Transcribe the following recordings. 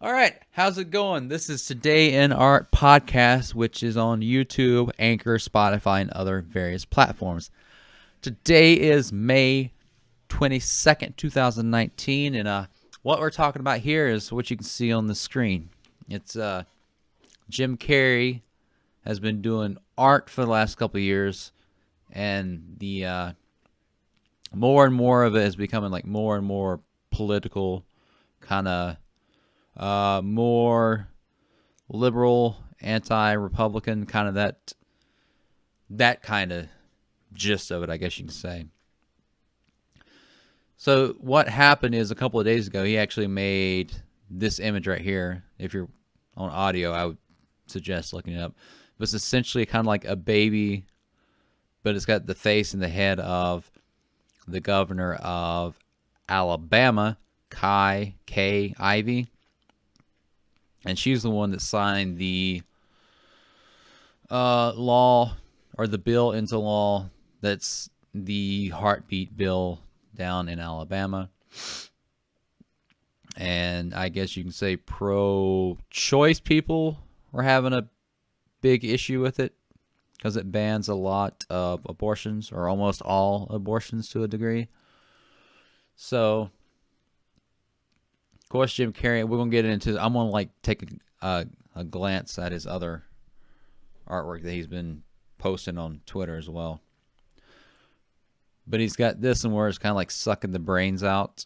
All right, how's it going? This is Today in Art podcast, which is on YouTube, Anchor, Spotify, and other various platforms. Today is May 22nd, 2019, and what we're talking about here is what you can see on the screen. It's Jim Carrey has been doing art for the last couple of years, and the more and more of it is becoming like more and more political, kind of more liberal, anti-Republican, kind of that kind of gist of it, I guess you can say. So what happened is a couple of days ago, he actually made this image right here. If you're on audio, I would suggest looking it up. But it's essentially kind of like a baby, but it's got the face and the head of the governor of Alabama, Kay Ivey. And she's the one that signed the law or the bill into law that's the heartbeat bill down in Alabama. And I guess you can say pro-choice people were having a big issue with it because it bans a lot of abortions, or almost all abortions to a degree. So, of course, Jim Carrey, we're going to get into, I'm going to like take a glance at his other artwork that he's been posting on Twitter as well. But he's got this one where it's kind of like sucking the brains out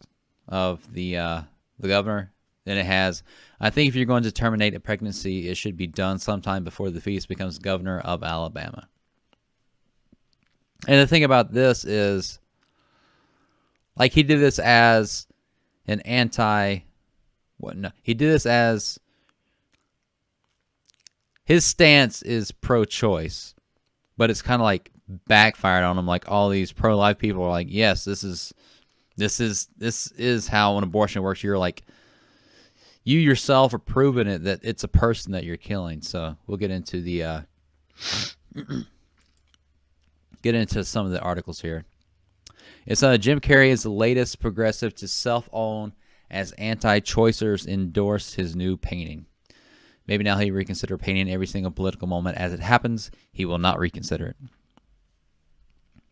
of the governor. Then it has, I think if you're going to terminate a pregnancy, it should be done sometime before the fetus becomes governor of Alabama. And the thing about this is, like, he did this as an he did this as, his stance is pro-choice, but it's kind of like backfired on him. Like, all these pro-life people are like, yes, this is how an abortion works. You're like, you yourself are proving it that it's a person that you're killing. So we'll get into the get into some of the articles here. It's Jim Carrey is the latest progressive to self-own as anti-choicers endorse his new painting. Maybe now he'll reconsider painting every single political moment as it happens. He will not reconsider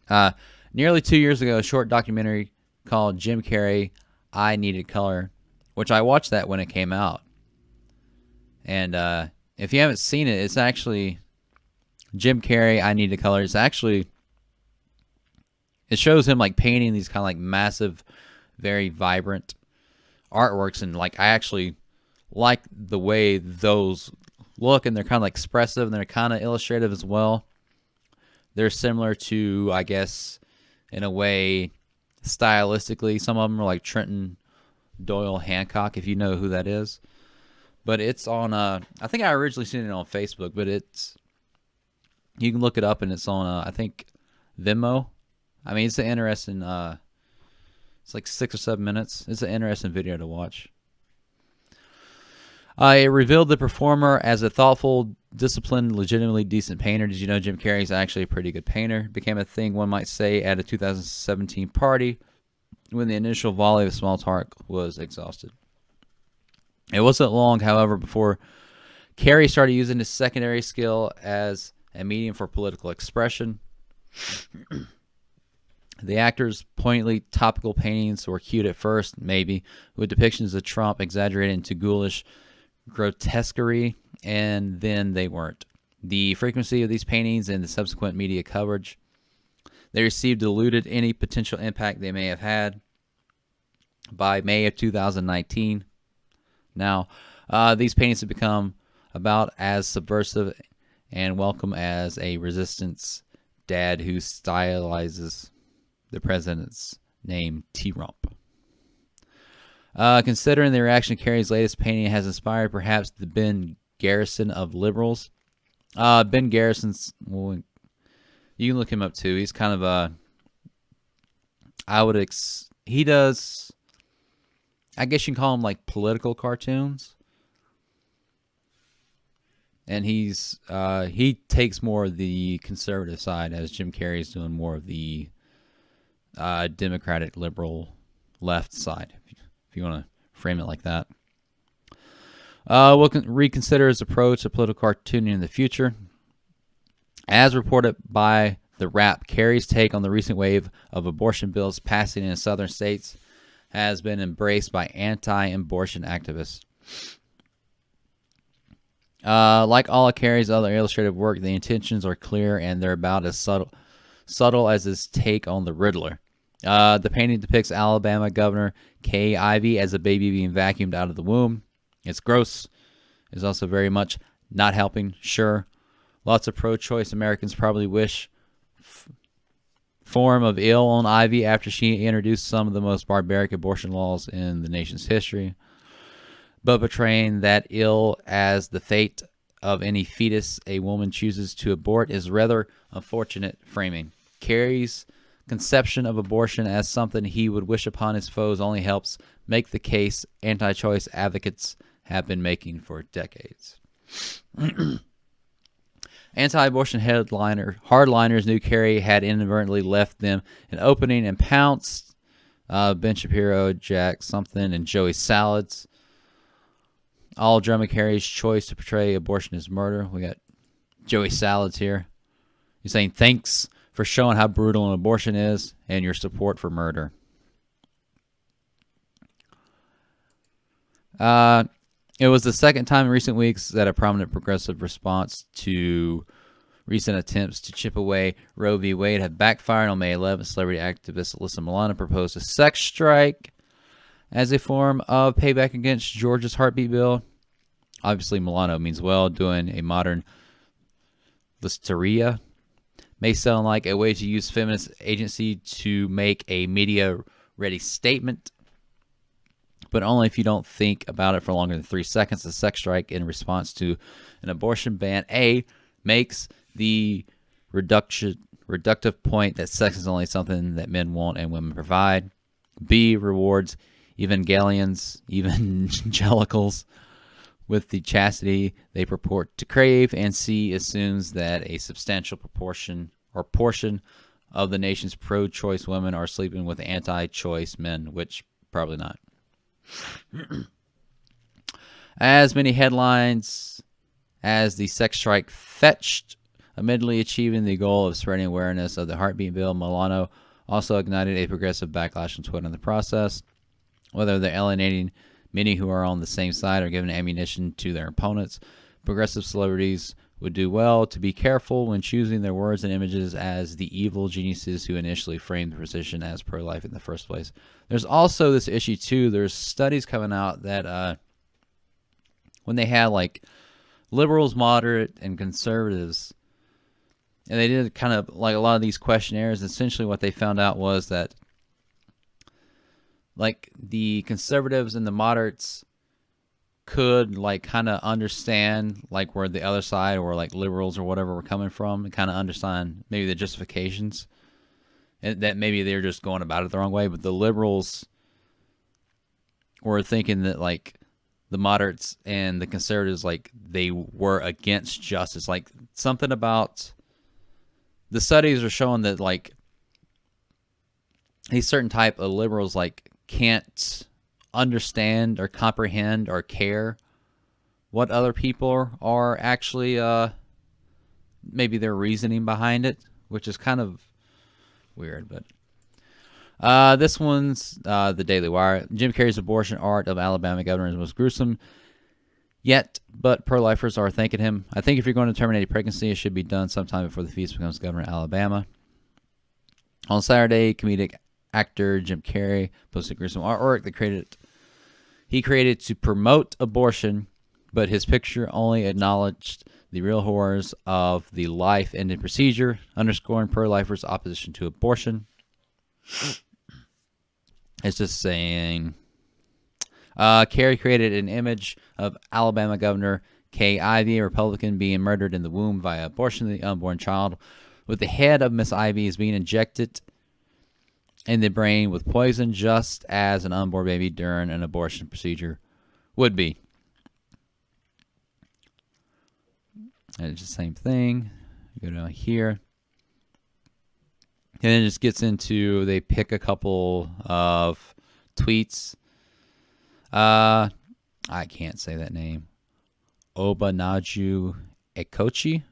it. Nearly 2 years ago, a short documentary called Jim Carrey, I Needed Color, which I watched that when it came out. And if you haven't seen it, it's actually Jim Carrey, I Needed Color. It's actually, it shows him like painting these kind of like massive, very vibrant artworks, and like I actually like the way those look, and they're kind of like expressive, and they're kind of illustrative as well. They're similar to, I guess, in a way, stylistically, some of them are like Trenton Doyle Hancock, if you know who that is. But it's on, I think I originally seen it on Facebook, but it's, you can look it up, and it's on, I think, Vimeo. I mean, it's an interesting, it's like 6 or 7 minutes. It's an interesting video to watch. It revealed the performer as a thoughtful, disciplined, legitimately decent painter. Did you know Jim Carrey is actually a pretty good painter? Became a thing, one might say, at a 2017 party when the initial volley of small talk was exhausted. It wasn't long, however, before Carrey started using his secondary skill as a medium for political expression. The actor's poignantly topical paintings were cute at first, maybe, with depictions of Trump exaggerated into ghoulish grotesquerie, and then they weren't. The frequency of these paintings and the subsequent media coverage they received diluted any potential impact they may have had. By May of 2019, now, these paintings have become about as subversive and welcome as a resistance dad who stylizes the president's name T-Rump. Considering the reaction Carrey's latest painting has inspired perhaps the Ben Garrison of liberals. Ben Garrison's, well, you can look him up too. He's kind of a, he does, I guess you can call him like political cartoons. And he takes more of the conservative side, as Jim Carrey's doing more of the Democratic liberal left side, if you want to frame it like that. Will reconsider his approach to political cartooning in the future. As reported by The Wrap, Carrey's take on the recent wave of abortion bills passing in southern states has been embraced by anti-abortion activists. Like all of Carrey's other illustrative work, the intentions are clear and they're about as subtle as his take on the Riddler. The painting depicts Alabama Governor Kay Ivey as a baby being vacuumed out of the womb. It's gross. It's also very much not helping, sure. Lots of pro-choice Americans probably wish form of ill on Ivy after she introduced some of the most barbaric abortion laws in the nation's history. But portraying that ill as the fate of any fetus a woman chooses to abort is rather unfortunate framing. Carrey's conception of abortion as something he would wish upon his foes only helps make the case anti-choice advocates have been making for decades. Anti-abortion hardliners knew Carrey had inadvertently left them an opening and pounced. Ben Shapiro, Jack something, and Joey Salads. All drumming Carrey's choice to portray abortion as murder. We got Joey Salads here. He's saying thanks for showing how brutal an abortion is and your support for murder. It was the second time in recent weeks that a prominent progressive response to recent attempts to chip away Roe v. Wade have backfired. On May 11th, celebrity activist Alyssa Milano proposed a sex strike as a form of payback against Georgia's heartbeat bill. Obviously, Milano means well. Doing a modern listeria may sound like a way to use feminist agency to make a media-ready statement, but only if you don't think about it for longer than 3 seconds. A sex strike in response to an abortion ban, A, makes the reductive point that sex is only something that men want and women provide. B, rewards evangelicals with the chastity they purport to crave. And C, assumes that a substantial portion of the nation's pro-choice women are sleeping with anti-choice men, which probably not. As many headlines as the sex strike fetched, admittedly achieving the goal of spreading awareness of the heartbeat bill, Milano also ignited a progressive backlash on Twitter in the process. Whether they're alienating many who are on the same side or giving ammunition to their opponents, progressive celebrities would do well to be careful when choosing their words and images as the evil geniuses who initially framed the position as pro-life in the first place. There's also this issue, too. There's studies coming out that when they had, like, liberals, moderate, and conservatives, and they did kind of, like, a lot of these questionnaires, essentially what they found out was that, like, the conservatives and the moderates could, like, kind of understand, like, where the other side or, like, liberals or whatever were coming from and kind of understand maybe the justifications, and that maybe they're just going about it the wrong way. But the liberals were thinking that, like, the moderates and the conservatives, like, they were against justice. Like, something about the studies are showing that, like, a certain type of liberals, like, can't understand or comprehend or care what other people are actually maybe their reasoning behind it, which is kind of weird. But this one's the Daily Wire. Jim Carrey's abortion art of Alabama governor was gruesome yet, but pro-lifers are thanking him. I think if you're going to terminate a pregnancy, it should be done sometime before the fetus becomes governor of Alabama. On Saturday, comedic actor Jim Carrey posted gruesome artwork that he created to promote abortion, but his picture only acknowledged the real horrors of the life-ending procedure, underscoring pro-lifers' opposition to abortion. It's just saying, Carrey created an image of Alabama Governor Kay Ivey, a Republican, being murdered in the womb via abortion of the unborn child, with the head of Miss Ivey is being injected in the brain with poison, just as an unborn baby during an abortion procedure would be. And it's the same thing. Go down here. And then it just gets into, they pick a couple of tweets. I can't say that name. Obanaju Ekochi.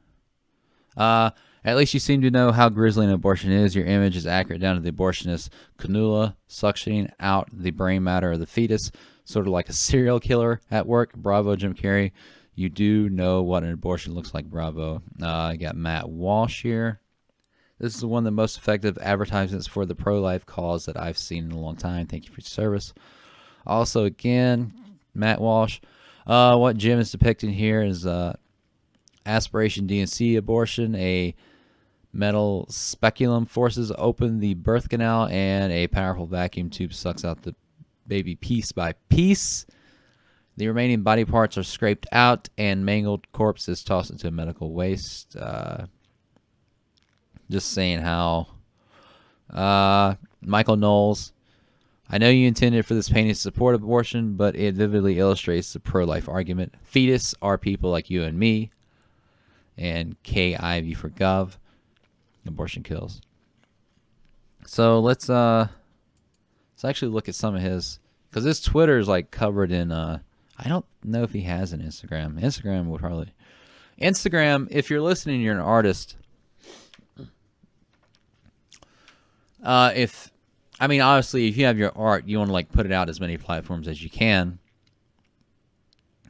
At least you seem to know how grisly an abortion is. Your image is accurate down to the abortionist cannula suctioning out the brain matter of the fetus, sort of like a serial killer at work. Bravo, Jim Carrey. You do know what an abortion looks like. Bravo. I got Matt Walsh here. This is one of the most effective advertisements for the pro-life cause that I've seen in a long time. Thank you for your service. Also, again, Matt Walsh. What Jim is depicting here is aspiration DNC abortion. A metal speculum forces open the birth canal, and a powerful vacuum tube sucks out the baby piece by piece. The remaining body parts are scraped out, and mangled corpse is tossed into medical waste. Just saying how Michael Knowles, I know you intended for this painting to support abortion, but it vividly illustrates the pro-life argument. Fetus are people like you and me. And Kay Ivey for Gov. Abortion kills. So let's actually look at some of his, because his Twitter is like covered in I don't know if he has an Instagram. Instagram would probably. Instagram, if you're listening, you're an artist. Obviously, if you have your art, you want to like put it out as many platforms as you can.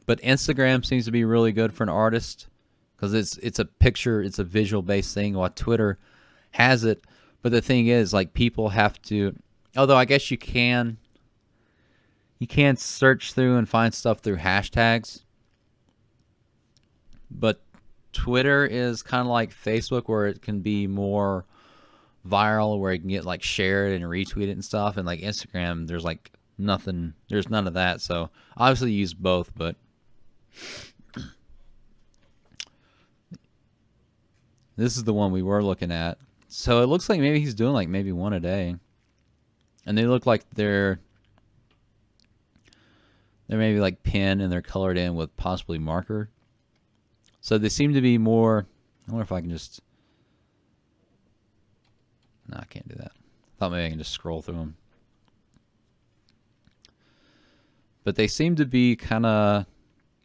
But Instagram seems to be really good for an artist because it's a picture, it's a visual based thing. While Twitter has it, but the thing is, like, people have to. Although I guess you can search through and find stuff through hashtags. But Twitter is kind of like Facebook, where it can be more viral, where it can get like shared and retweeted and stuff. And like Instagram, there's like nothing, there's none of that. So obviously use both, but this is the one we were looking at. So it looks like maybe he's doing like maybe one a day. And they look like they're maybe like pen and they're colored in with possibly marker. So they seem to be more. I wonder if I can just. No, I can't do that. I thought maybe I can just scroll through them. But they seem to be kind of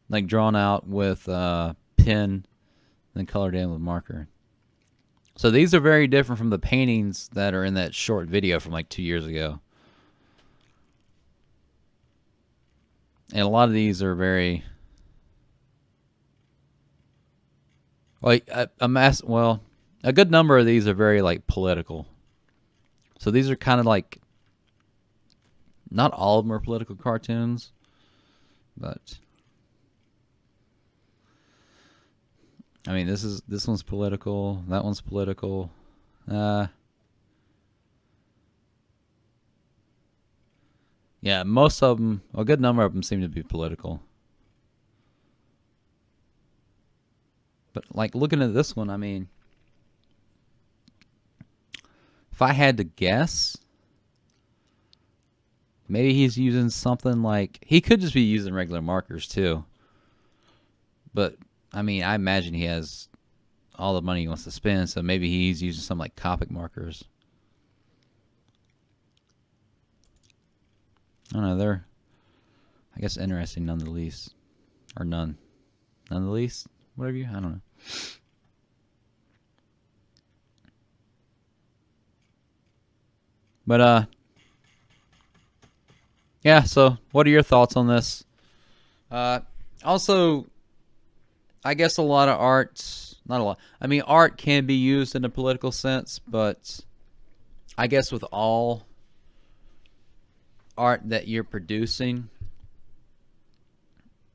like drawn out with pen, then colored in with marker. So these are very different from the paintings that are in that short video from like 2 years ago. And a lot of these are very, like a good number of these are very like political. So these are kind of like, not all of them are political cartoons, but I mean, this one's political, that one's political. Yeah, most of them, a good number of them seem to be political. But like looking at this one, I mean, if I had to guess, maybe he's using something like, he could just be using regular markers too. But I mean, I imagine he has all the money he wants to spend, so maybe he's using some like Copic markers. I don't know, they're, I guess, interesting none the least. Or none the least? Whatever you, I don't know. But, yeah, so what are your thoughts on this? Also, I guess a lot of art, not a lot, I mean, art can be used in a political sense, but I guess with all art that you're producing,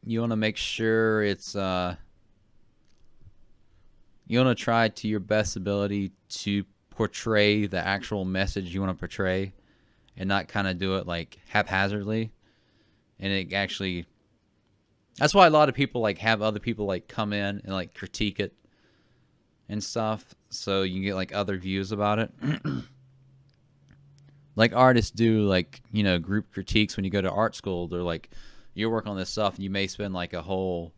you want to make sure it's, you want to try to your best ability to portray the actual message you want to portray and not kind of do it like haphazardly. And it actually, that's why a lot of people like have other people like come in and like critique it and stuff, so you can get like other views about it. Like artists do, like, you know, group critiques when you go to art school. They're like, you work on this stuff and you may spend like a whole,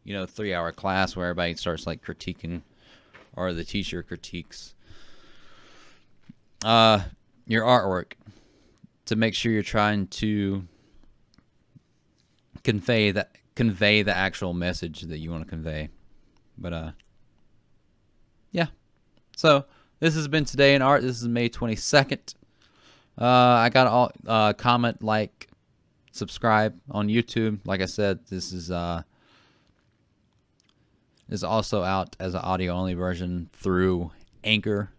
3-hour class where everybody starts like critiquing, or the teacher critiques your artwork to make sure you're trying to convey convey the actual message that you want to convey. But yeah. So this has been Today in Art. This is May 22nd. I got all comment, like, subscribe on YouTube. Like I said, this is also out as an audio only version through Anchor.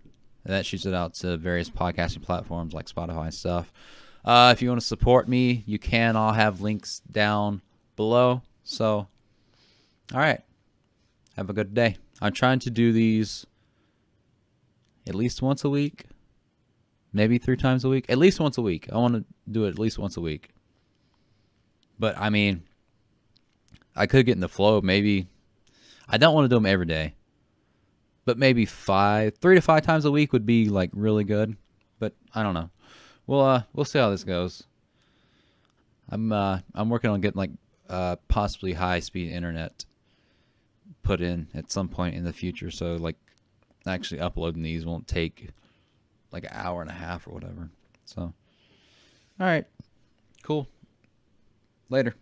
That shoots it out to various podcasting platforms like Spotify and stuff. If you want to support me, you can. I'll have links down below. So, all right. Have a good day. I'm trying to do these at least once a week. Maybe 3 times a week. At least once a week. I want to do it at least once a week. But, I mean, I could get in the flow. Maybe. I don't want to do them every day. But maybe 3 to 5 times a week would be, like, really good. But I don't know. We'll see how this goes. I'm working on getting, like, possibly high-speed internet put in at some point in the future. So, like, actually uploading these won't take, like, an hour and a half or whatever. So, all right. Cool. Later.